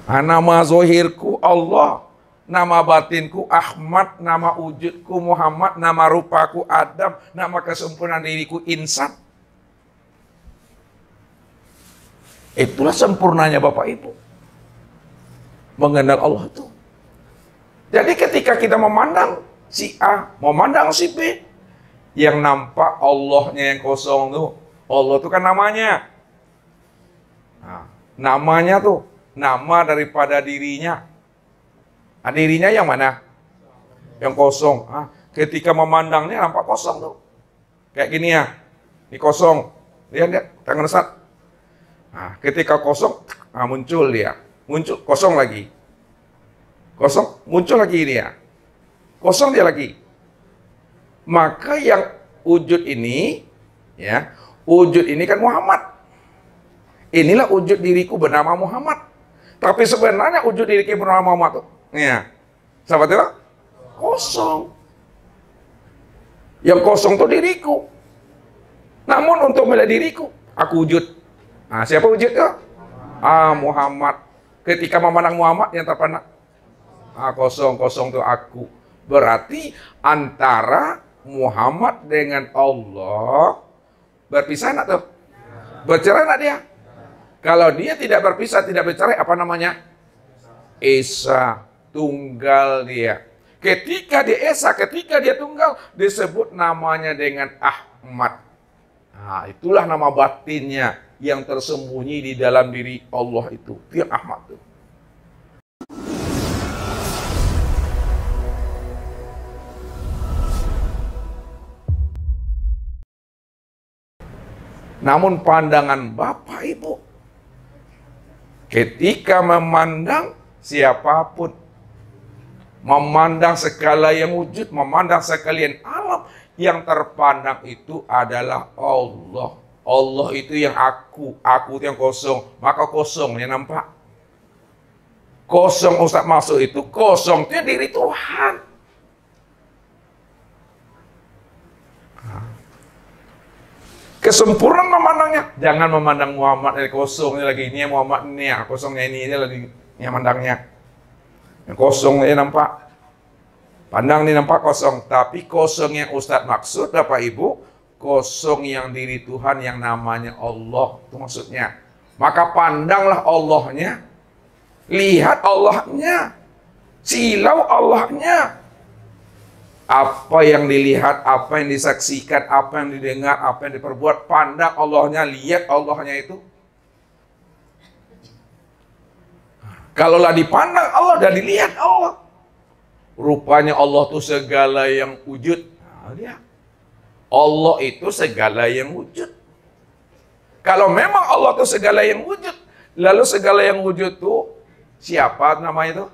Nama zohirku Allah, nama batinku Ahmad, nama wujudku Muhammad, nama rupaku Adam, nama kesempurnaan diriku insan. Itulah sempurnanya Bapak Ibu mengenal Allah itu. Jadi ketika kita memandang si A, memandang si B, yang nampak Allahnya yang kosong tuh, Allah itu kan namanya. Nah, namanya tuh nama daripada dirinya. Nah, dirinya yang mana? Yang kosong. Ketika memandangnya nampak kosong tuh. Kayak gini ya. Ini kosong. Lihat, tangan Ustaz. Nah, ketika kosong, muncul dia. Muncul, kosong lagi. Kosong, muncul lagi ini ya. Kosong dia lagi. Maka yang wujud ini, ya, wujud ini kan Muhammad. Inilah wujud diriku bernama Muhammad. Tapi sebenarnya wujud diriku bernama Muhammad tuh, ya, sahabat itu kosong. Yang kosong tuh diriku. Namun untuk melihat diriku, aku wujud. Nah, siapa wujud tuh? Muhammad. Ketika memandang Muhammad yang terpandang, kosong tuh aku. Berarti antara Muhammad dengan Allah berpisah enggak tuh? Bercerai enggak dia? Kalau dia tidak berpisah, tidak bercerai, apa namanya? Esa, tunggal dia. Ketika dia esa, ketika dia tunggal, disebut namanya dengan Ahmad. Nah, itulah nama batinnya yang tersembunyi di dalam diri Allah itu. Dia Ahmad tuh. Namun pandangan Bapak Ibu ketika memandang siapapun, memandang segala yang wujud, memandang sekalian alam, yang terpandang itu adalah Allah. Allah itu yang aku itu yang kosong, maka kosongnya nampak. Kosong Ustaz masuk itu, kosongnya diri Tuhan. Kesempurnaan memandangnya. Jangan memandang Muhammad ini kosongnya lagi. Ini Muhammad ini ya, kosongnya ini lagi yang mandangnya. Yang kosongnya nampak. Pandang ini nampak kosong. Tapi kosong yang Ustadz maksud Bapak Ibu, kosong yang diri Tuhan yang namanya Allah. Itu maksudnya. Maka pandanglah Allahnya. Lihat Allahnya. Silau Allahnya. Apa yang dilihat, apa yang disaksikan, apa yang didengar, apa yang diperbuat, pandang Allahnya, lihat Allahnya itu. Kalaulah dipandang Allah dan dilihat Allah, rupanya Allah itu segala yang wujud. Allah itu segala yang wujud. Kalau memang Allah itu segala yang wujud, lalu segala yang wujud itu siapa namanya itu?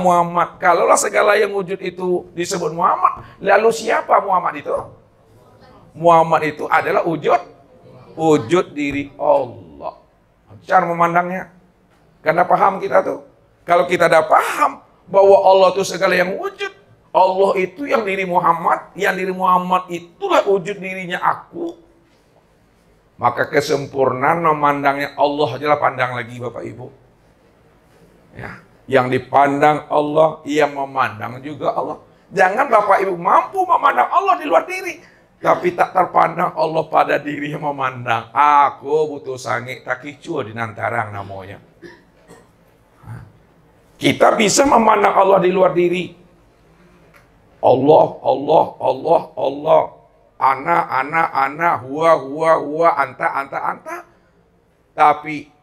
Muhammad. Kalaulah segala yang wujud itu disebut Muhammad, lalu siapa Muhammad itu? Muhammad itu adalah wujud diri Allah. Cara memandangnya. Karena paham kita tuh. Kalau kita dah paham bahwa Allah itu segala yang wujud, Allah itu yang diri Muhammad, yang diri Muhammad itulah wujud dirinya aku. Maka kesempurnaan memandangnya Allah adalah pandang lagi Bapak Ibu. Ya. Yang dipandang Allah, yang memandang juga Allah. Jangan Bapak Ibu mampu memandang Allah di luar diri, tapi tak terpandang Allah pada diri yang memandang. Aku butuh sange tak kicu di nantarang namanya. Kita bisa memandang Allah di luar diri. Allah, Allah, Allah, Allah. Ana, huwa, anta. Tapi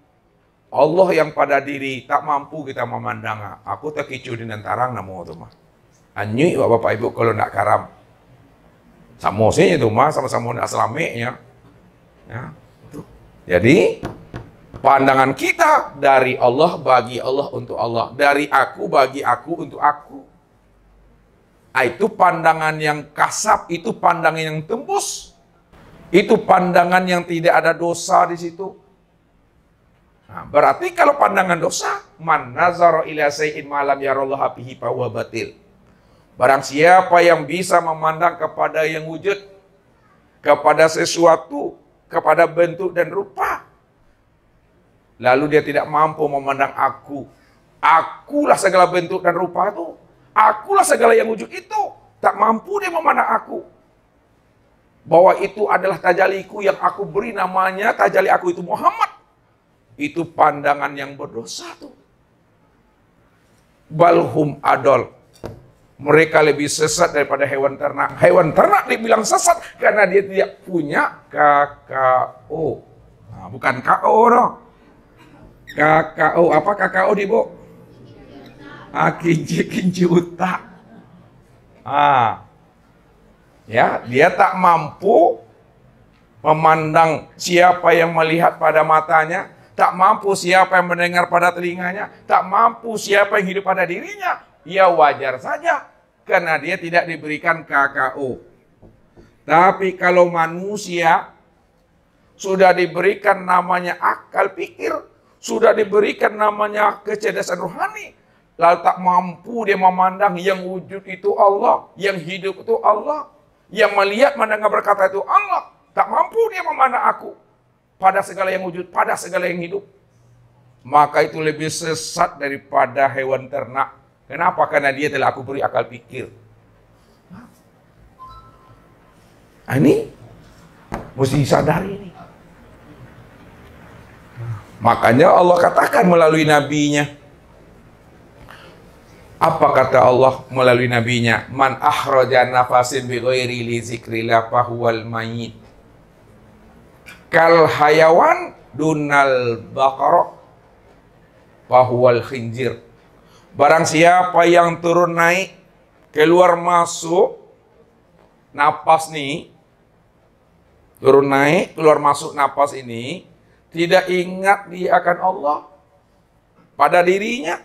Allah yang pada diri tak mampu kita memandang. Aku tak kicu di nantarang namo tu mah. Anyi Bapak Ibu kalau nak karam. Sama sih itu mah sama-sama nak selamiknya. Ya. Jadi pandangan kita dari Allah bagi Allah untuk Allah, dari aku bagi aku untuk aku. Itu pandangan yang kasab, itu pandangan yang tembus. Itu pandangan yang tidak ada dosa di situ. Nah, berarti kalau pandangan dosa, man nazara ila sayyin ma lam yarallaha bihi fa huwa batil. Barang siapa yang bisa memandang kepada yang wujud, kepada sesuatu, kepada bentuk dan rupa, lalu dia tidak mampu memandang aku. Akulah segala bentuk dan rupa itu. Akulah segala yang wujud itu. Tak mampu dia memandang aku. Bahwa itu adalah tajaliku yang aku beri namanya, tajali aku itu Muhammad. Itu pandangan yang berdosa tuh. Balhum adol. Mereka lebih sesat daripada hewan ternak. Hewan ternak dibilang sesat karena dia tidak punya KKO. Nah, bukan KO dong. KKO, apa KKO di Bu? Kinci otak. Ya, dia tak mampu memandang siapa yang melihat pada matanya, tak mampu siapa yang mendengar pada telinganya, tak mampu siapa yang hidup pada dirinya. Ya wajar saja, karena dia tidak diberikan KKO. Tapi kalau manusia sudah diberikan namanya akal pikir, sudah diberikan namanya kecerdasan rohani, lalu tak mampu dia memandang yang wujud itu Allah, yang hidup itu Allah, yang melihat, mendengar, berkata itu Allah. Tak mampu dia memandang aku pada segala yang wujud, pada segala yang hidup. Maka itu lebih sesat daripada hewan ternak. Kenapa? Karena dia telah aku beri akal pikir. Ini mesti disadari ini. Makanya Allah katakan melalui nabinya. Apa kata Allah melalui nabinya? Man akhraja nafasin bi ghairi li zikrillah fahuwal mayyit. Kal hayawan dunal baqara fahuwal khinzir. Barang siapa yang turun naik, keluar masuk napas nih, turun naik, keluar masuk napas ini, tidak ingat dia akan Allah pada dirinya.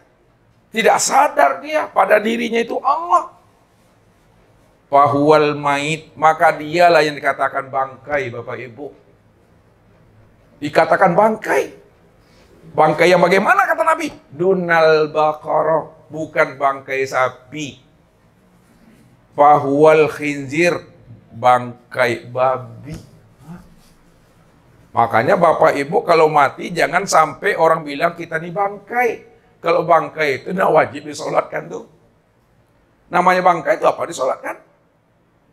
Tidak sadar dia pada dirinya itu Allah. Fahuwal mait, maka dialah yang dikatakan bangkai, Bapak Ibu. Dikatakan bangkai. Bangkai yang bagaimana kata Nabi? Dunal baqarah, bukan bangkai sapi. Fahuwal khinzir, bangkai babi. Makanya Bapak Ibu kalau mati jangan sampai orang bilang kita nih bangkai. Kalau bangkai itu tidak wajib disolatkan tuh. Namanya bangkai itu apa? Disolatkan.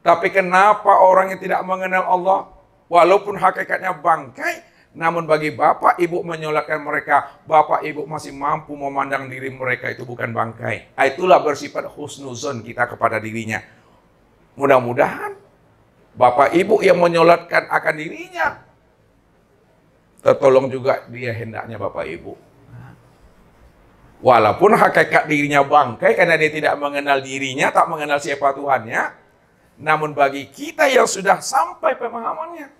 Tapi kenapa orang yang tidak mengenal Allah, walaupun hakikatnya bangkai, namun bagi Bapak Ibu menyolatkan mereka, Bapak Ibu masih mampu memandang diri mereka itu bukan bangkai. Itulah bersifat husnuzon kita kepada dirinya. Mudah-mudahan Bapak Ibu yang menyolatkan akan dirinya, tertolong juga dia hendaknya Bapak Ibu. Walaupun hakikat dirinya bangkai karena dia tidak mengenal dirinya, tak mengenal siapa Tuhannya. Namun bagi kita yang sudah sampai pemahamannya,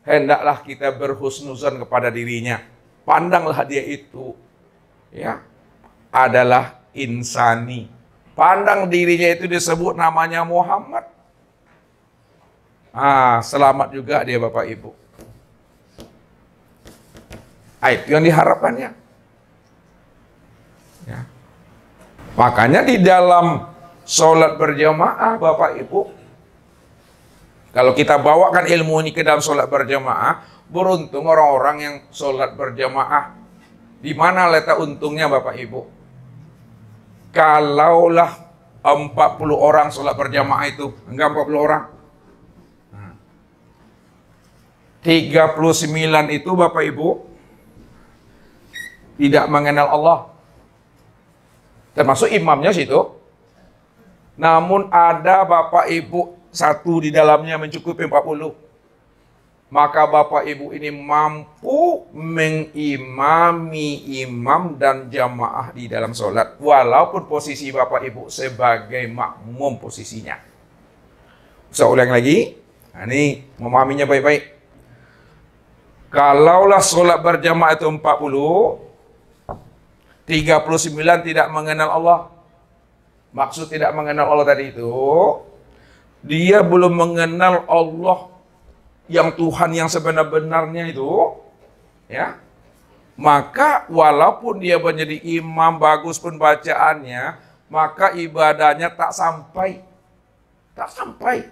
hendaklah kita berhusnuzon kepada dirinya. Pandanglah dia itu ya adalah insani. Pandang dirinya itu disebut namanya Muhammad. Selamat juga dia Bapak Ibu. Itu yang diharapkannya. Ya. Makanya di dalam sholat berjamaah Bapak Ibu, kalau kita bawakan ilmu ini ke dalam sholat berjamaah, beruntung orang-orang yang sholat berjamaah. Di mana letak untungnya Bapak Ibu? Kalaulah 40 orang sholat berjamaah itu, enggak 40 orang, 39 itu Bapak Ibu tidak mengenal Allah. Termasuk imamnya situ. Namun ada Bapak Ibu satu di dalamnya mencukupi 40. Maka Bapak Ibu ini mampu mengimami imam dan jamaah di dalam sholat. Walaupun posisi Bapak Ibu sebagai makmum posisinya. Saya ulang lagi. Ini memahaminya baik-baik. Kalaulah sholat berjamaah itu 40, 39 tidak mengenal Allah. Maksud tidak mengenal Allah tadi itu, dia belum mengenal Allah yang Tuhan yang sebenar-benarnya itu, ya. Maka walaupun dia menjadi imam, bagus pun bacaannya, maka ibadahnya tak sampai. Tak sampai.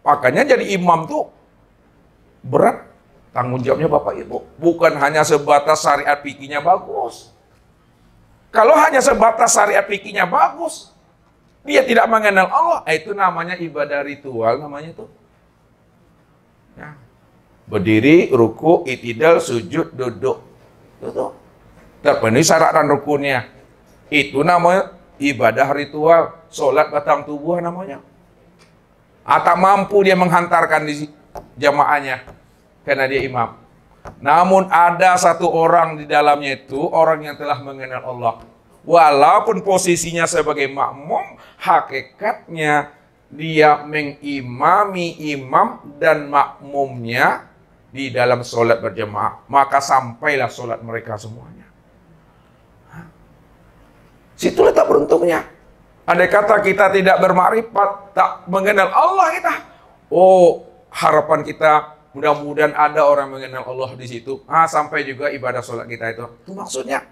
Makanya jadi imam tuh berat. Tanggung jawabnya Bapak Ibu. Bukan hanya sebatas syariat fikihnya bagus. Kalau hanya sebatas syariat fikihnya bagus, dia tidak mengenal Allah, itu namanya ibadah ritual namanya itu. Ya. Berdiri, ruku, itidal, sujud, duduk. Itu terpenuhi syarat dan rukunnya. Itu namanya ibadah ritual, sholat batang tubuh namanya. Atau mampu dia menghantarkan di jamaahnya karena dia imam. Namun ada satu orang di dalamnya itu orang yang telah mengenal Allah. Walaupun posisinya sebagai makmum, hakikatnya dia mengimami imam dan makmumnya di dalam sholat berjamaah. Maka sampailah sholat mereka semuanya. Situ letak beruntungnya. Andai kata kita tidak bermakrifat, tak mengenal Allah kita. Oh, harapan kita mudah-mudahan ada orang mengenal Allah di situ. Sampai juga ibadah sholat kita itu. Itu maksudnya.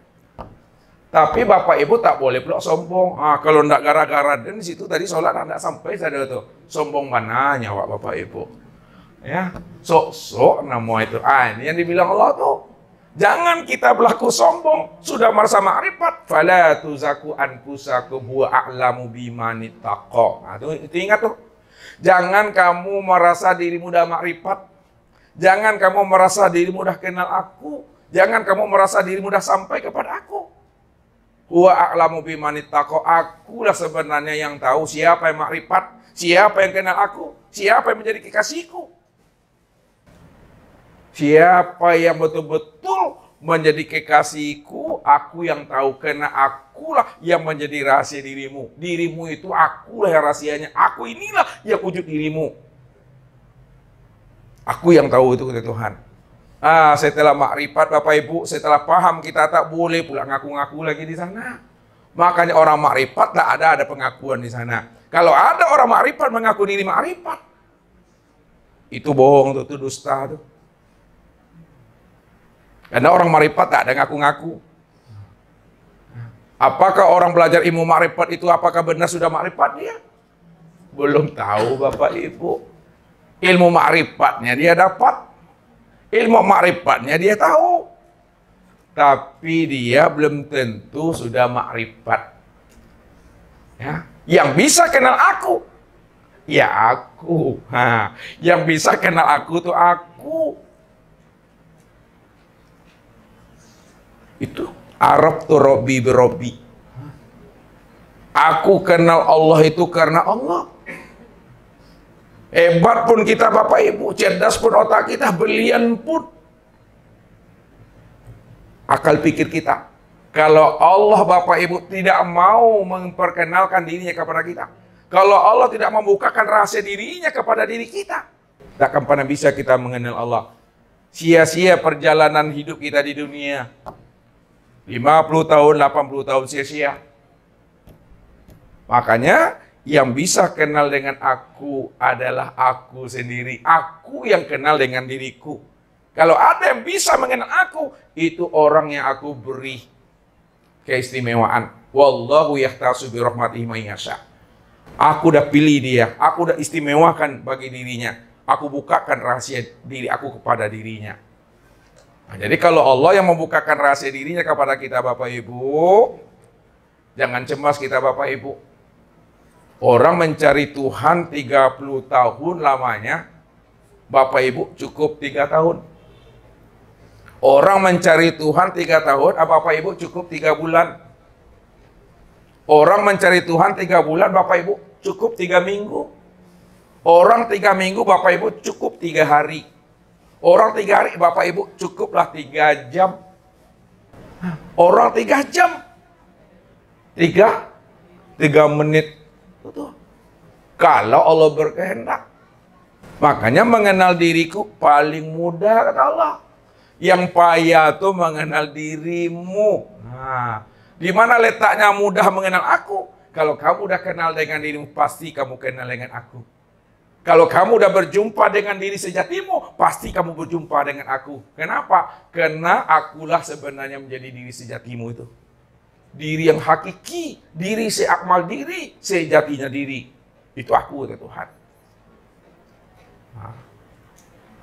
Tapi Bapak Ibu tak boleh pula sombong. Kalau enggak gara-gara dan di situ tadi sholat enggak sampai saja tuh. Sombong mananya Bapak Ibu. Ya, sok-sok nama itu. Ini yang dibilang Allah tuh. Jangan kita berlaku sombong, sudah merasa makrifat. Fala tuzaku anfusakum huwa a'lamu biman ittaqa. Itu ingat tuh. Jangan kamu merasa dirimu udah makrifat. Jangan kamu merasa dirimu udah kenal aku. Jangan kamu merasa dirimu udah sampai kepada aku. Huwa a'lamu biman ittaqa. Akulah sebenarnya yang tahu siapa yang makrifat, siapa yang kenal aku, siapa yang menjadi kekasihku. Siapa yang betul-betul menjadi kekasihku, aku yang tahu. Karena akulah yang menjadi rahasia dirimu. Dirimu itu akulah yang rahasianya. Aku inilah yang wujud dirimu. Aku yang tahu itu kata Tuhan. Setelah makrifat Bapak Ibu, setelah paham kita tak boleh pula ngaku-ngaku lagi di sana. Makanya orang makrifat tak ada pengakuan di sana. Kalau ada orang makrifat mengaku diri makrifat, itu bohong, itu dusta tuh. Karena orang makrifat tak ada ngaku-ngaku. Apakah orang belajar ilmu makrifat itu apakah benar sudah makrifat dia? Belum tahu Bapak Ibu. Ilmu makrifatnya dia dapat. Ilmu makrifatnya dia tahu. Tapi dia belum tentu sudah makrifat. Ya, yang bisa kenal aku. Ya aku. Yang bisa kenal aku tuh aku. Itu Arab tuh Robbi birobbi. Aku kenal Allah itu karena Allah. Hebat pun kita Bapak Ibu, cerdas pun otak kita, brilian pun akal pikir kita. Kalau Allah Bapak Ibu tidak mau memperkenalkan dirinya kepada kita, kalau Allah tidak membukakan rahasia dirinya kepada diri kita, tak akan pernah bisa kita mengenal Allah. Sia-sia perjalanan hidup kita di dunia. 50 tahun, 80 tahun sia-sia. Makanya yang bisa kenal dengan aku adalah aku sendiri. Aku yang kenal dengan diriku. Kalau ada yang bisa mengenal aku, itu orang yang aku beri keistimewaan. Wallahu yahtasu bi rahmatihi may yasha. Aku udah pilih dia, aku udah istimewakan bagi dirinya. Aku bukakan rahasia diri aku kepada dirinya. Nah, jadi kalau Allah yang membukakan rahasia dirinya kepada kita Bapak Ibu, jangan cemas kita Bapak Ibu. Orang mencari Tuhan 30 tahun lamanya, Bapak Ibu cukup 3 tahun. Orang mencari Tuhan 3 tahun, Bapak Ibu cukup 3 bulan. Orang mencari Tuhan 3 bulan, Bapak Ibu cukup 3 minggu. Orang 3 minggu, Bapak Ibu cukup 3 hari. Orang 3 hari, Bapak Ibu cukuplah 3 jam. Orang 3 jam. 3 menit. Tuh. Kalau Allah berkehendak. Makanya mengenal diriku paling mudah kata Allah. Yang payah tuh mengenal dirimu. Di mana letaknya mudah mengenal aku? Kalau kamu udah kenal dengan dirimu, pasti kamu kenal dengan aku. Kalau kamu udah berjumpa dengan diri sejatimu, pasti kamu berjumpa dengan aku. Kenapa? Karena akulah sebenarnya menjadi diri sejatimu itu. Diri yang hakiki, diri seakmal diri, sejatinya diri. Itu aku, kata Tuhan.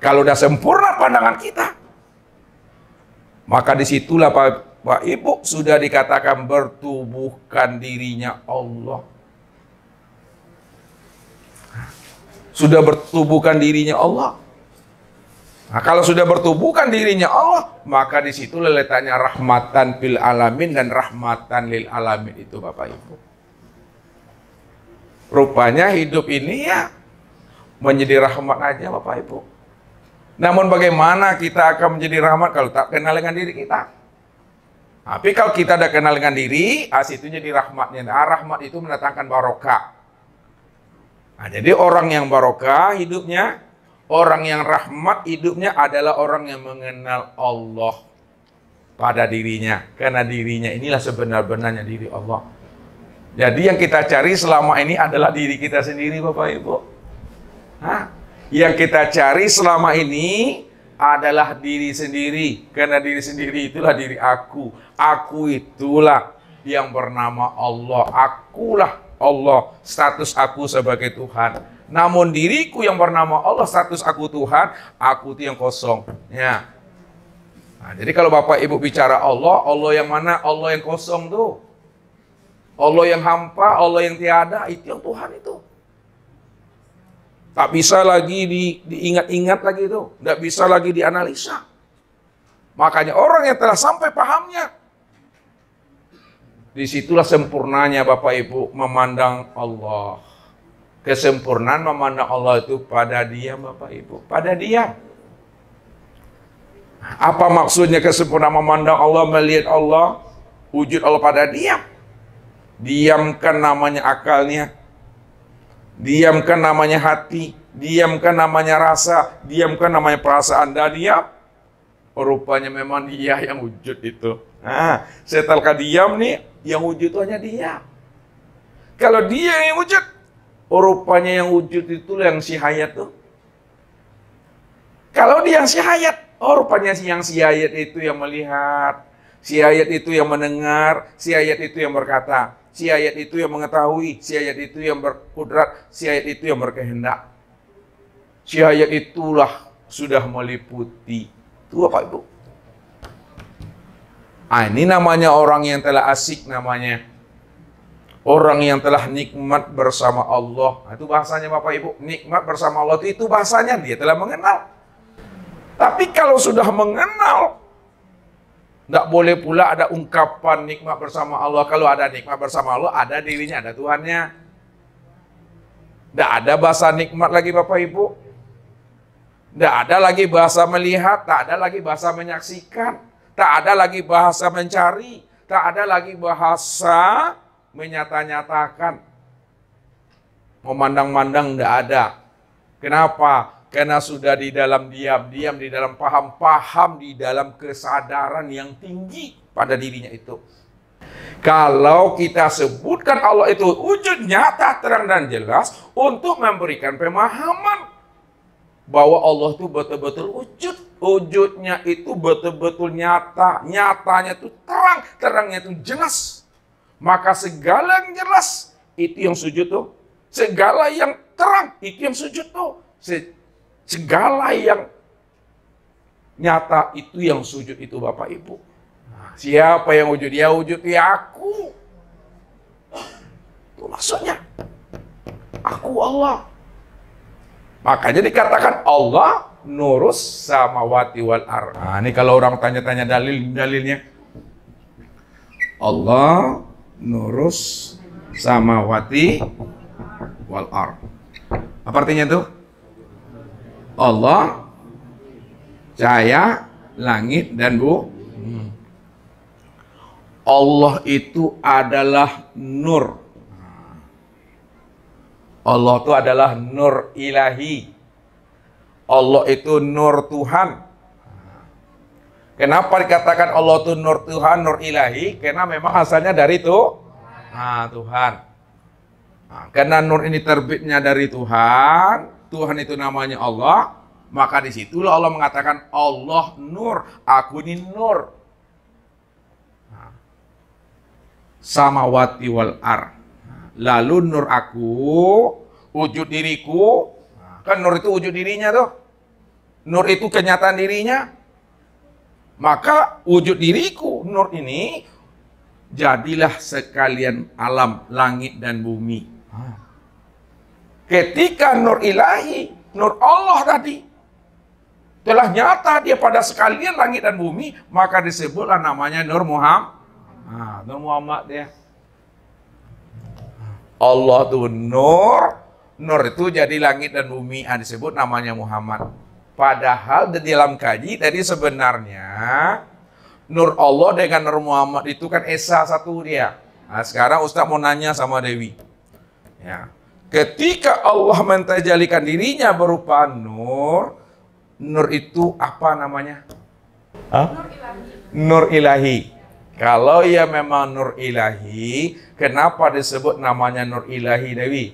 Kalau udah sempurna pandangan kita, maka disitulah Bapak Ibu sudah dikatakan bertubuhkan dirinya Allah. Sudah bertubuhkan dirinya Allah. Nah, kalau sudah bertubuhkan dirinya Allah, maka disitulah letaknya rahmatan fil alamin dan rahmatan lil alamin itu Bapak Ibu. Rupanya hidup ini ya menjadi rahmat aja Bapak Ibu. Namun bagaimana kita akan menjadi rahmat kalau tak kenal dengan diri kita? Tapi kalau kita udah kenal dengan diri, itu jadi rahmatnya. Rahmat itu mendatangkan barokah. Nah, jadi orang yang barokah hidupnya, orang yang rahmat hidupnya adalah orang yang mengenal Allah pada dirinya. Karena dirinya inilah sebenar-benarnya diri Allah. Jadi yang kita cari selama ini adalah diri kita sendiri Bapak Ibu. Yang kita cari selama ini adalah diri sendiri. Karena diri sendiri itulah diri aku. Aku itulah yang bernama Allah. Akulah Allah, status aku sebagai Tuhan. Namun diriku yang bernama Allah, status aku Tuhan, aku itu yang kosong. Ya. Nah, jadi kalau Bapak Ibu bicara Allah, Allah yang mana? Allah yang kosong tuh. Allah yang hampa, Allah yang tiada, itu yang Tuhan itu. Tak bisa lagi diingat-ingat lagi itu. Tidak bisa lagi dianalisa. Makanya orang yang telah sampai pahamnya, disitulah sempurnanya Bapak Ibu memandang Allah. Kesempurnaan memandang Allah itu pada diam Bapak Ibu. Pada diam. Apa maksudnya kesempurnaan memandang Allah, melihat Allah, wujud Allah pada diam? Diamkan namanya akalnya. Diamkan namanya hati. Diamkan namanya rasa. Diamkan namanya perasaan. Dan diam. Rupanya memang dia yang wujud itu. Nah, setelah diam nih, yang wujud itu hanya dia. Kalau dia yang wujud, rupanya yang wujud itu yang si hayat tuh. Kalau dia yang si hayat, rupanya yang si hayat itu yang melihat, si hayat itu yang mendengar, si hayat itu yang berkata, si hayat itu yang mengetahui, si hayat itu yang berkudrat, si hayat itu yang berkehendak. Si hayat itulah sudah meliputi. Itu Bapak Ibu. Ini namanya orang yang telah asik namanya. Orang yang telah nikmat bersama Allah. Itu bahasanya Bapak Ibu. Nikmat bersama Allah itu bahasanya dia telah mengenal. Tapi kalau sudah mengenal, tidak boleh pula ada ungkapan nikmat bersama Allah. Kalau ada nikmat bersama Allah, ada dirinya, ada Tuhannya. Tidak ada bahasa nikmat lagi Bapak Ibu. Tidak ada lagi bahasa melihat, tak ada lagi bahasa menyaksikan. Tak ada lagi bahasa mencari, tak ada lagi bahasa menyata-nyatakan. Memandang-mandang tidak ada. Kenapa? Karena sudah di dalam diam-diam, di dalam paham-paham, di dalam kesadaran yang tinggi pada dirinya itu. Kalau kita sebutkan Allah itu wujud nyata, terang dan jelas untuk memberikan pemahaman bahwa Allah itu betul-betul wujud. Wujudnya itu betul-betul nyata. Nyatanya itu terang. Terangnya itu jelas. Maka segala yang jelas, itu yang sujud tuh. Segala yang terang, itu yang sujud tuh. Segala yang nyata, itu yang sujud itu Bapak Ibu. Nah, siapa yang wujud? Ya wujud ya aku. Itu maksudnya. Aku Allah. Makanya dikatakan Allah nurus samawati wal ardh. Nah, ini kalau orang tanya-tanya dalilnya. Allah nurus samawati wal ardh. Apa artinya itu? Allah cahaya langit dan bumi. Allah itu adalah nur. Allah itu adalah nur ilahi. Allah itu nur Tuhan. Kenapa dikatakan Allah itu nur Tuhan, nur ilahi? Karena memang asalnya dari itu Tuhan. Nah, karena nur ini terbitnya dari Tuhan, Tuhan itu namanya Allah, maka disitulah Allah mengatakan Allah nur, aku ini nur. Nah, samawati wal ardh. Lalu nur aku, wujud diriku, kan nur itu wujud dirinya tuh. Nur itu kenyataan dirinya. Maka wujud diriku, nur ini, jadilah sekalian alam, langit dan bumi. Ketika nur ilahi, nur Allah tadi, telah nyata dia pada sekalian langit dan bumi, maka disebutlah namanya Nur Muhammad. Nur Muhammad dia. Allah tuh nur, nur itu jadi langit dan bumi, disebut namanya Muhammad. Padahal di dalam kaji tadi sebenarnya Nur Allah dengan Nur Muhammad itu kan esa satu dia. Nah, sekarang Ustaz mau nanya sama Dewi. Ya. Ketika Allah mentajalikan dirinya berupa nur, nur itu apa namanya? Nur ilahi. Nur ilahi. Kalau ia memang nur ilahi, kenapa disebut namanya nur ilahi, Dewi?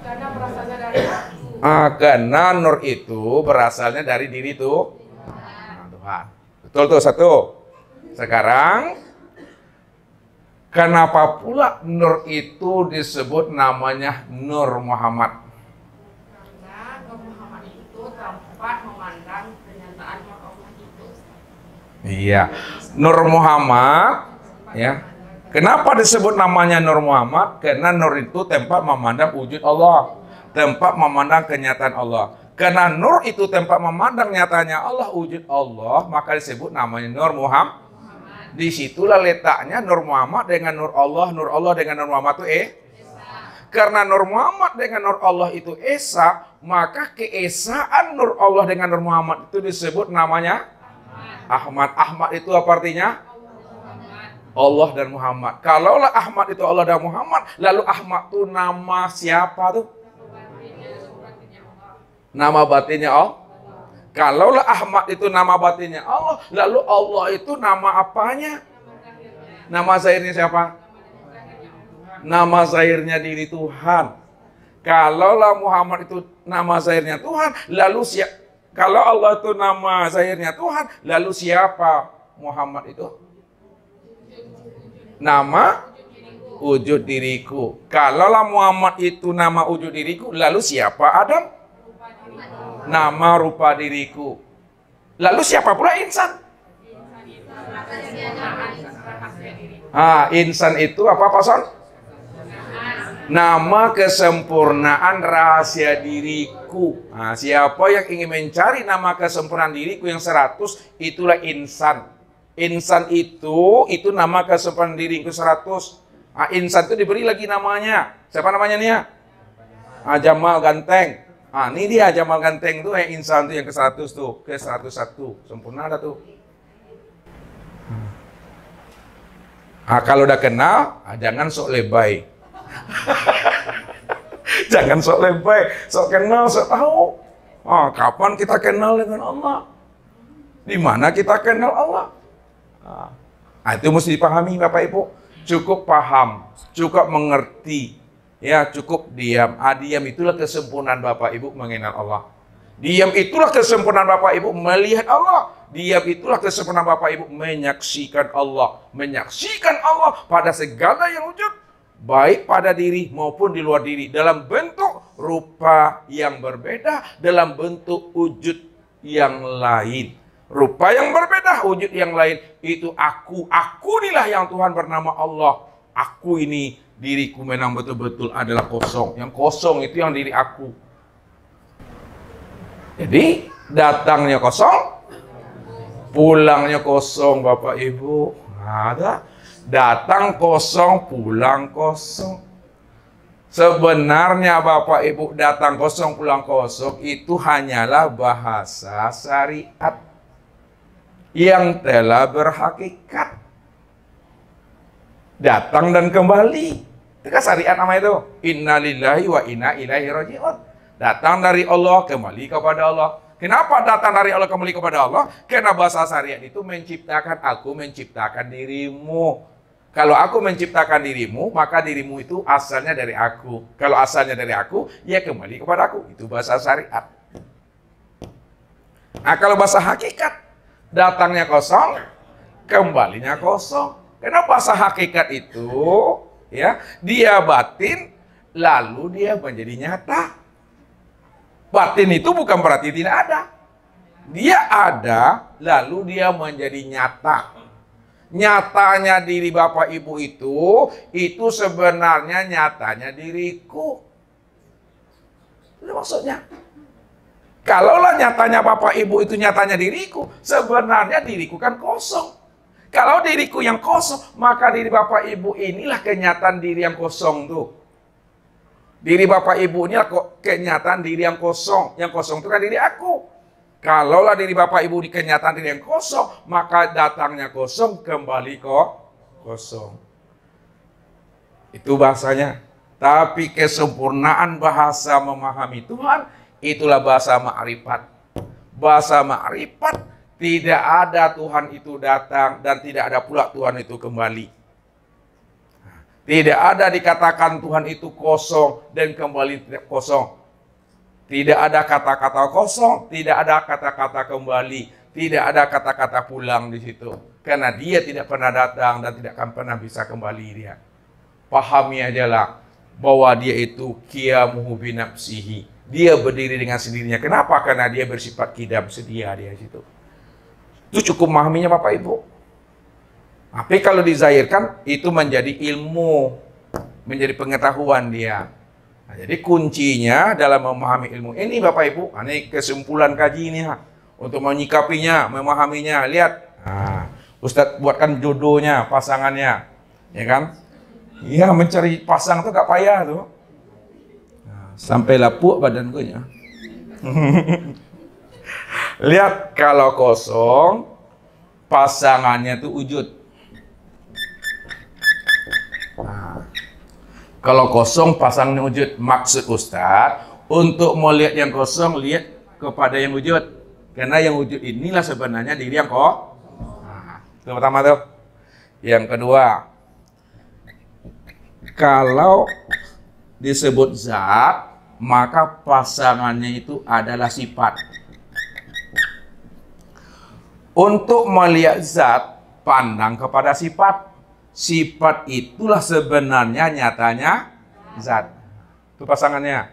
Karena berasalnya dari aku. Karena nur itu berasalnya dari diri itu Tuhan. Betul tuh satu. Sekarang, kenapa pula nur itu disebut namanya Nur Muhammad? Karena Nur Muhammad itu tempat memandang kenyataan Allah itu. Iya, Nur Muhammad, ya. Kenapa disebut namanya Nur Muhammad? Karena nur itu tempat memandang wujud Allah, tempat memandang kenyataan Allah. Karena nur itu tempat memandang nyatanya Allah, wujud Allah, maka disebut namanya Nur Muhammad. Disitulah letaknya Nur Muhammad dengan Nur Allah dengan Nur Muhammad itu Karena Nur Muhammad dengan Nur Allah itu esa, maka keesaan Nur Allah dengan Nur Muhammad itu disebut namanya Ahmad. Ahmad itu apa artinya? Allah dan Muhammad. Kalaulah Ahmad itu Allah dan Muhammad, lalu Ahmad itu nama siapa tuh? Nama batinnya Allah. Kalaulah Ahmad itu nama batinnya Allah, lalu Allah itu nama apanya? Nama zahirnya siapa? Nama zahirnya diri Tuhan. Kalaulah Muhammad itu nama zahirnya Tuhan, lalu kalau Allah itu nama zahirnya Tuhan, lalu siapa Muhammad itu? Nama wujud diriku. Kalaulah Muhammad itu nama wujud diriku, lalu siapa Adam? Nama rupa diriku. Lalu siapa pula insan? Insan itu apa Son? Nama kesempurnaan rahasia diriku. Siapa yang ingin mencari nama kesempurnaan diriku yang 100, itulah insan. Insan itu nama kesempurnaan diriku 100. Insan itu diberi lagi namanya. Siapa namanya nih ya? Jamal Ganteng. Ini dia Jamal Ganteng tuh insan tuh yang ke-100 tuh, ke-101. Sempurna ada tuh. Kalau udah kenal, jangan sok lebay. Jangan sok lebay, sok kenal, sok tahu. Kapan kita kenal dengan Allah? Di mana kita kenal Allah? Itu mesti dipahami Bapak Ibu. Cukup paham, cukup mengerti. Ya, cukup diam. Diam itulah kesempurnaan Bapak Ibu mengenal Allah. Diam itulah kesempurnaan Bapak Ibu melihat Allah. Diam itulah kesempurnaan Bapak Ibu menyaksikan Allah. Menyaksikan Allah pada segala yang wujud. Baik pada diri maupun di luar diri. Dalam bentuk rupa yang berbeda. Dalam bentuk wujud yang lain. Rupa yang berbeda, wujud yang lain. Itu aku. Aku inilah yang Tuhan bernama Allah. Aku ini. Diriku memang betul-betul adalah kosong. Yang kosong itu yang diri aku. Jadi datangnya kosong, pulangnya kosong Bapak Ibu. Ada. Datang kosong, pulang kosong. Sebenarnya Bapak Ibu datang kosong, pulang kosong itu hanyalah bahasa syariat yang telah berhakikat. Datang dan kembali. Itu kan syariat nama itu. Inna lillahi wa inna ilaihi raji'un. Datang dari Allah, kembali kepada Allah. Kenapa datang dari Allah, kembali kepada Allah? Karena bahasa syariat itu menciptakan aku, menciptakan dirimu. Kalau aku menciptakan dirimu, maka dirimu itu asalnya dari aku. Kalau asalnya dari aku, ya kembali kepada aku. Itu bahasa syariat. Kalau bahasa hakikat, datangnya kosong, kembalinya kosong. Karena bahasa hakikat itu, ya, dia batin, lalu dia menjadi nyata. Batin itu bukan berarti tidak ada. Dia ada, lalu dia menjadi nyata. Nyatanya diri Bapak Ibu itu sebenarnya nyatanya diriku. Itu maksudnya. Kalaulah nyatanya Bapak Ibu itu nyatanya diriku, sebenarnya diriku kan kosong. Kalau diriku yang kosong, maka diri Bapak Ibu inilah kenyataan diri yang kosong tuh. Diri Bapak Ibu inilah kenyataan diri yang kosong. Yang kosong itu kan diri aku. Kalaulah diri Bapak Ibu di kenyataan diri yang kosong, maka datangnya kosong, kembali kok kosong. Itu bahasanya. Tapi kesempurnaan bahasa memahami Tuhan, itulah bahasa ma'rifat. Bahasa ma'rifat, tidak ada Tuhan itu datang, dan tidak ada pula Tuhan itu kembali. Tidak ada dikatakan Tuhan itu kosong, dan kembali tidak kosong. Tidak ada kata-kata kosong, tidak ada kata-kata kembali, tidak ada kata-kata pulang di situ. Karena dia tidak pernah datang dan tidak akan pernah bisa kembali dia. Pahami aja lah bahwa dia itu qiyamuhu binafsihi. Dia berdiri dengan sendirinya. Kenapa? Karena dia bersifat qidam, sedia dia di situ. Itu cukup memahaminya Bapak Ibu. Tapi kalau dizahirkan itu menjadi ilmu, menjadi pengetahuan dia. Nah, jadi kuncinya dalam memahami ilmu ini Bapak Ibu, ini kesimpulan kaji ini untuk menyikapinya, memahaminya. Lihat, nah, Ustadz buatkan jodohnya, pasangannya, ya kan? Iya, mencari pasang tuh gak payah tuh. Nah, sampai lapuk badan gue ya. Lihat, kalau kosong, pasangannya tuh wujud. Nah, kalau kosong pasangnya wujud. Maksud Ustadz, untuk melihat yang kosong, lihat kepada yang wujud. Karena yang wujud inilah sebenarnya diri yang kok. Nah, itu pertama tuh. Yang kedua, kalau disebut zat, maka pasangannya itu adalah sifat. Untuk melihat zat, pandang kepada sifat. Sifat itulah sebenarnya nyatanya zat. Itu pasangannya.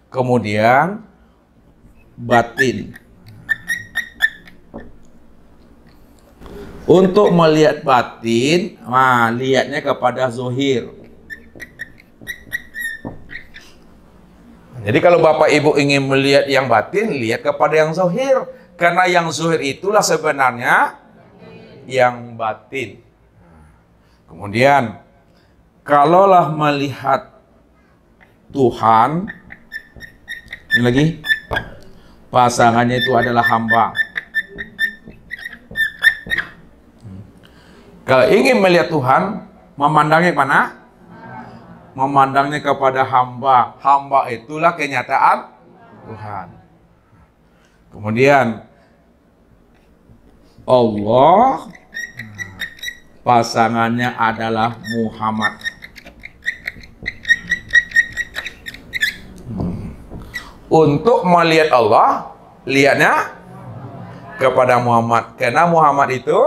Kemudian batin. Untuk melihat batin, nah, lihatnya kepada zohir. Jadi kalau Bapak Ibu ingin melihat yang batin, lihat kepada yang zohir. Karena yang zohir itulah sebenarnya yang batin. Kemudian, kalaulah melihat Tuhan, ini lagi, pasangannya itu adalah hamba. Kalau ingin melihat Tuhan, memandangnya mana? Memandangnya kepada hamba. Hamba itulah kenyataan Tuhan. Kemudian, Allah, pasangannya adalah Muhammad. Untuk melihat Allah, lihatnya kepada Muhammad. Karena Muhammad itu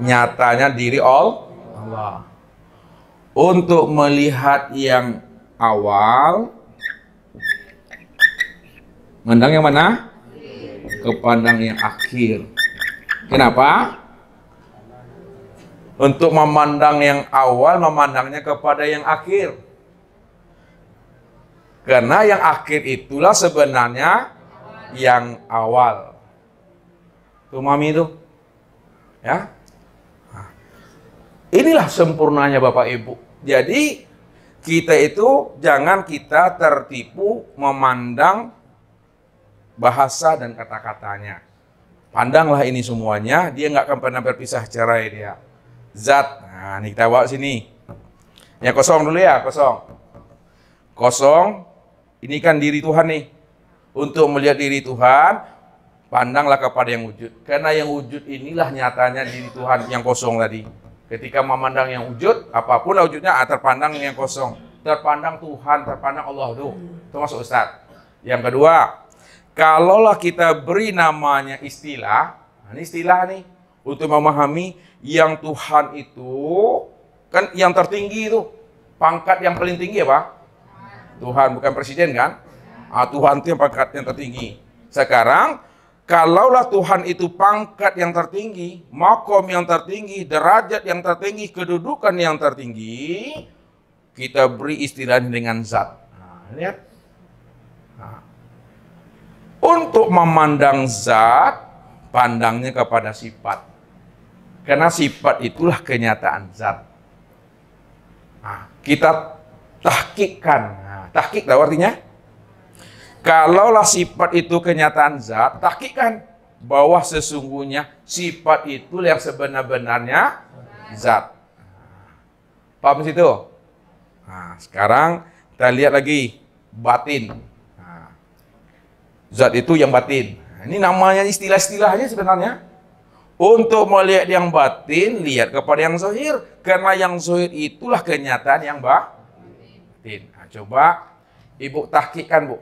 nyatanya diri Allah. Untuk melihat yang awal, memandang yang mana? Kepandang yang akhir. Kenapa? Untuk memandang yang awal, memandangnya kepada yang akhir. Karena yang akhir itulah sebenarnya yang awal. Tuh mami itu. Ya. Nah, inilah sempurnanya Bapak Ibu. Jadi kita itu jangan kita tertipu memandang bahasa dan kata-katanya. Pandanglah ini semuanya, dia nggak akan pernah berpisah cerai dia. Zat, nah ini kita bawa sini. Yang kosong dulu ya, kosong. Kosong, ini kan diri Tuhan nih. Untuk melihat diri Tuhan, pandanglah kepada yang wujud. Karena yang wujud inilah nyatanya diri Tuhan yang kosong tadi. Ketika memandang yang wujud, apapun wujudnya terpandang yang kosong. Terpandang Tuhan, terpandang Allah tuh. Itu masuk Ustaz. Yang kedua, kalaulah kita beri namanya istilah, nah ini istilah nih, untuk memahami yang Tuhan itu, kan yang tertinggi itu, pangkat yang paling tinggi ya Pak? Tuhan, bukan presiden kan? Tuhan itu yang pangkat yang tertinggi. Sekarang, Kalaulah Tuhan itu pangkat yang tertinggi, makom yang tertinggi, derajat yang tertinggi, kedudukan yang tertinggi, kita beri istilahnya dengan zat. Nah, lihat. Nah. Untuk memandang zat, pandangnya kepada sifat. Karena sifat itulah kenyataan zat. Nah, kita tahkikkan. Nah, tahkik tahu artinya? Kalaulah sifat itu kenyataan zat, tahkikkan bahwa sesungguhnya sifat itu yang sebenar-benarnya zat. Paham situ? Nah, sekarang kita lihat lagi batin. Nah, zat itu yang batin. Nah, ini namanya istilah-istilahnya sebenarnya. Untuk melihat yang batin, lihat kepada yang zahir. Karena yang zahir itulah kenyataan yang batin. Nah, coba Ibu tahkikkan, Bu.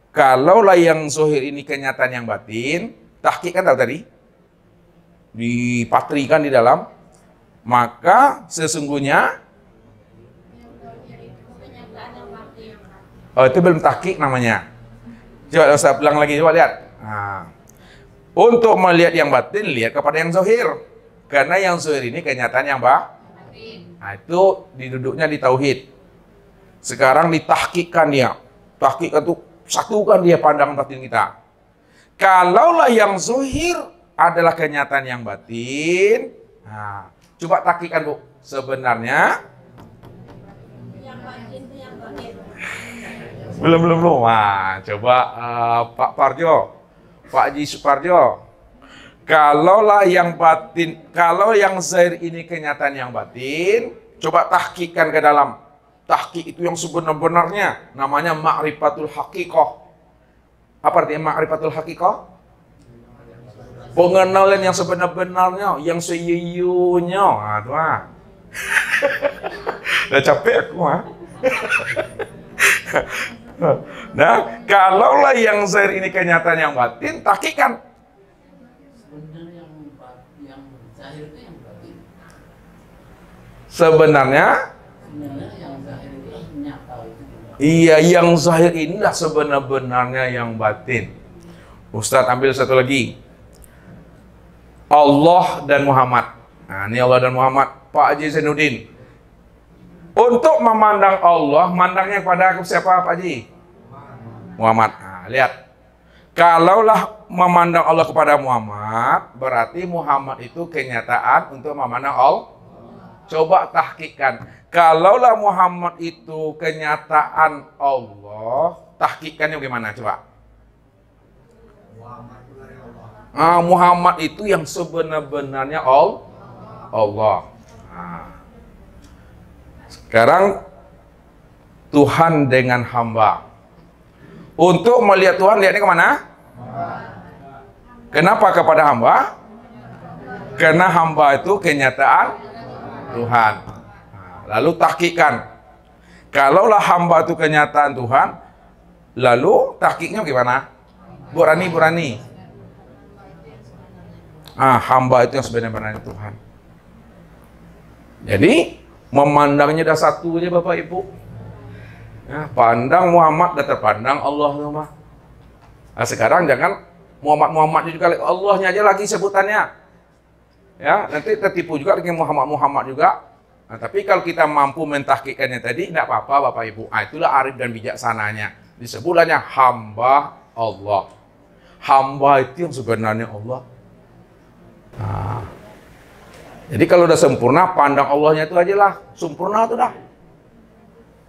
Kalaulah yang zahir ini kenyataan yang batin, tahkikkan tahu tadi? Dipatrikan di dalam. Maka sesungguhnya itu belum tahkik namanya. Coba saya ulang lagi, coba lihat. Nah, untuk melihat yang batin, lihat kepada yang zahir. Karena yang zahir ini kenyataan yang batin. Nah, itu diduduknya di tauhid. Sekarang ditahkikkan dia. Tahkikkan itu satukan dia pandangan batin kita. Kalaulah yang zahir adalah kenyataan yang batin. Nah, coba tahkikkan, Bu. Sebenarnya yang batin itu yang zahir. belum. Nah, coba Pak Parjo, Pak Haji Suparjo. Kalaulah yang batin, kalau yang zahir ini kenyataan yang batin, coba tahkikkan ke dalam. Tahkik itu yang sebenar-benarnya, namanya ma'rifatul haqiqah. Apa artinya ma'rifatul haqiqah? Pengenalan yang sebenar-benarnya, yang seyuyunya. Nah, itu ah. Udah capek aku ah. Nah, kalaulah yang zahir ini kenyataan yang batin, tahkikkan. Sebenarnya yang zahir itu yang batin. Sebenarnya yang zahir itu nyata itu. iya, yang zahir inilah sebenar-benarnya yang batin. Ustadz ambil satu lagi. Allah dan Muhammad. Nah, ini Allah dan Muhammad. Pak Haji Zainuddin. Untuk memandang Allah, mandangnya kepada siapa Pak Haji? Muhammad. Nah, lihat. Kalaulah memandang Allah kepada Muhammad, berarti Muhammad itu kenyataan untuk memandang Allah. Coba tahkikkan. Kalaulah Muhammad itu kenyataan Allah, tahkikkannya bagaimana? Coba. Muhammad itu yang sebenar-benarnya Allah. Nah. Sekarang Tuhan dengan hamba. Untuk melihat Tuhan, lihatnya kemana? Kenapa kepada hamba? Karena hamba itu kenyataan Tuhan. Lalu tahkikkan. Kalaulah hamba itu kenyataan Tuhan, lalu tahkiknya gimana? Burani. Hamba itu yang sebenarnya Tuhan. Jadi memandangnya dah satu aja Bapak Ibu. Ya, pandang Muhammad dah terpandang Allah sama. Nah, sekarang jangan Muhammad juga, Allahnya aja lagi sebutannya. Ya, nanti tertipu juga dengan Muhammad juga. Nah, tapi kalau kita mampu mentahkikkannya tadi, tidak apa-apa Bapak Ibu. Itulah arif dan bijaksananya. Disebutnya hamba Allah. Hamba itu yang sebenarnya Allah. Nah, jadi kalau udah sempurna, pandang Allahnya itu aja lah. Sempurna itu dah.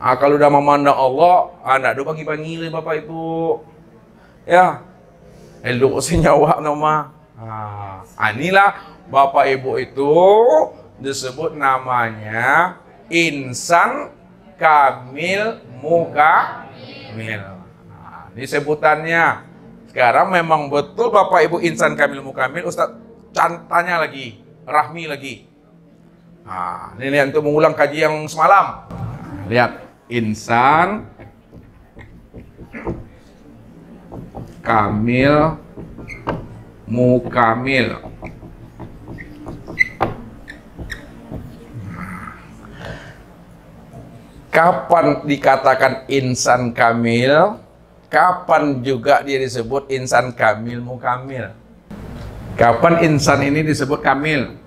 Kalau udah memandang Allah, tidak ada bagi-bagi Bapak Ibu. Ya, elok senyawa nama. Inilah Bapak Ibu itu disebut namanya insan kamil mukamil. Ini sebutannya. Sekarang memang betul Bapak Ibu insan kamil mukamil. Ustaz tanya lagi, Rahmi lagi. Ini untuk mengulang kaji yang semalam. Lihat, insan kamil mukamil. Kapan dikatakan insan kamil? Kapan juga dia disebut insan kamil mukamil? Kapan insan ini disebut kamil?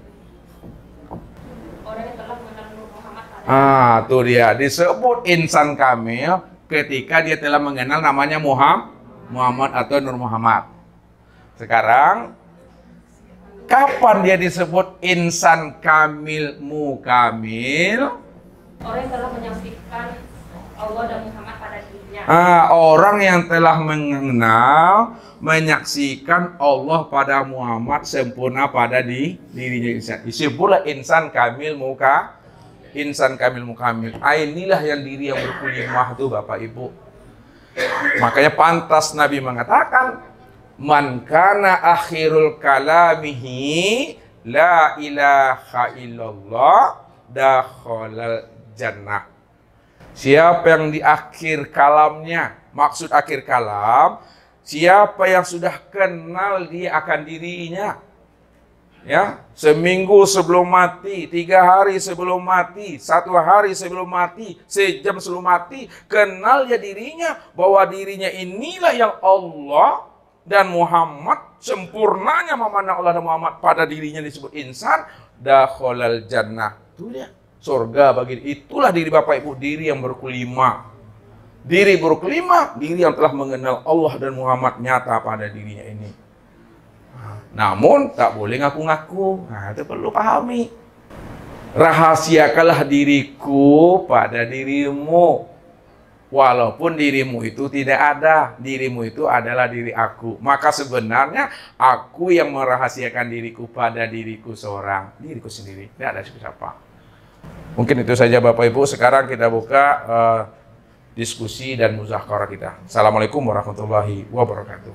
Orang yang telah mengenal Nur Muhammad pada Tuh dia disebut insan kamil ketika dia telah mengenal namanya Muhammad atau Nur Muhammad. Sekarang, kapan dia disebut insan kamil mukamil? orang yang telah menyaksikan Allah dan Muhammad pada dirinya. Orang yang telah mengenal, menyaksikan Allah pada Muhammad sempurna pada dirinya insan. Disebutlah insan kamil mukamil. Inilah yang diri yang berkulimah tuh Bapak Ibu. Makanya pantas Nabi mengatakan, man kana akhirul kalamihi la ilaha illallah dakhalal jannah. Siapa yang di akhir kalamnya, maksud akhir kalam, siapa yang sudah kenal dia akan dirinya, ya, seminggu sebelum mati, 3 hari sebelum mati, 1 hari sebelum mati, sejam sebelum mati, kenal ya dirinya, bahwa dirinya inilah yang Allah dan Muhammad, sempurnanya memandang Allah dan Muhammad pada dirinya disebut insan, dakhalal jannah. Itu dia, surga bagi, itulah diri Bapak Ibu, diri yang berkelima. Diri berkelima, diri yang telah mengenal Allah dan Muhammad nyata pada dirinya ini. Namun tak boleh ngaku-ngaku. Itu perlu pahami. Rahasiakanlah diriku pada dirimu. Walaupun dirimu itu tidak ada, dirimu itu adalah diri aku. Maka sebenarnya aku yang merahasiakan diriku pada diriku seorang, diriku sendiri. Tidak ada siapa. Mungkin itu saja Bapak Ibu. Sekarang kita buka diskusi dan muzakarah kita. Assalamualaikum warahmatullahi wabarakatuh.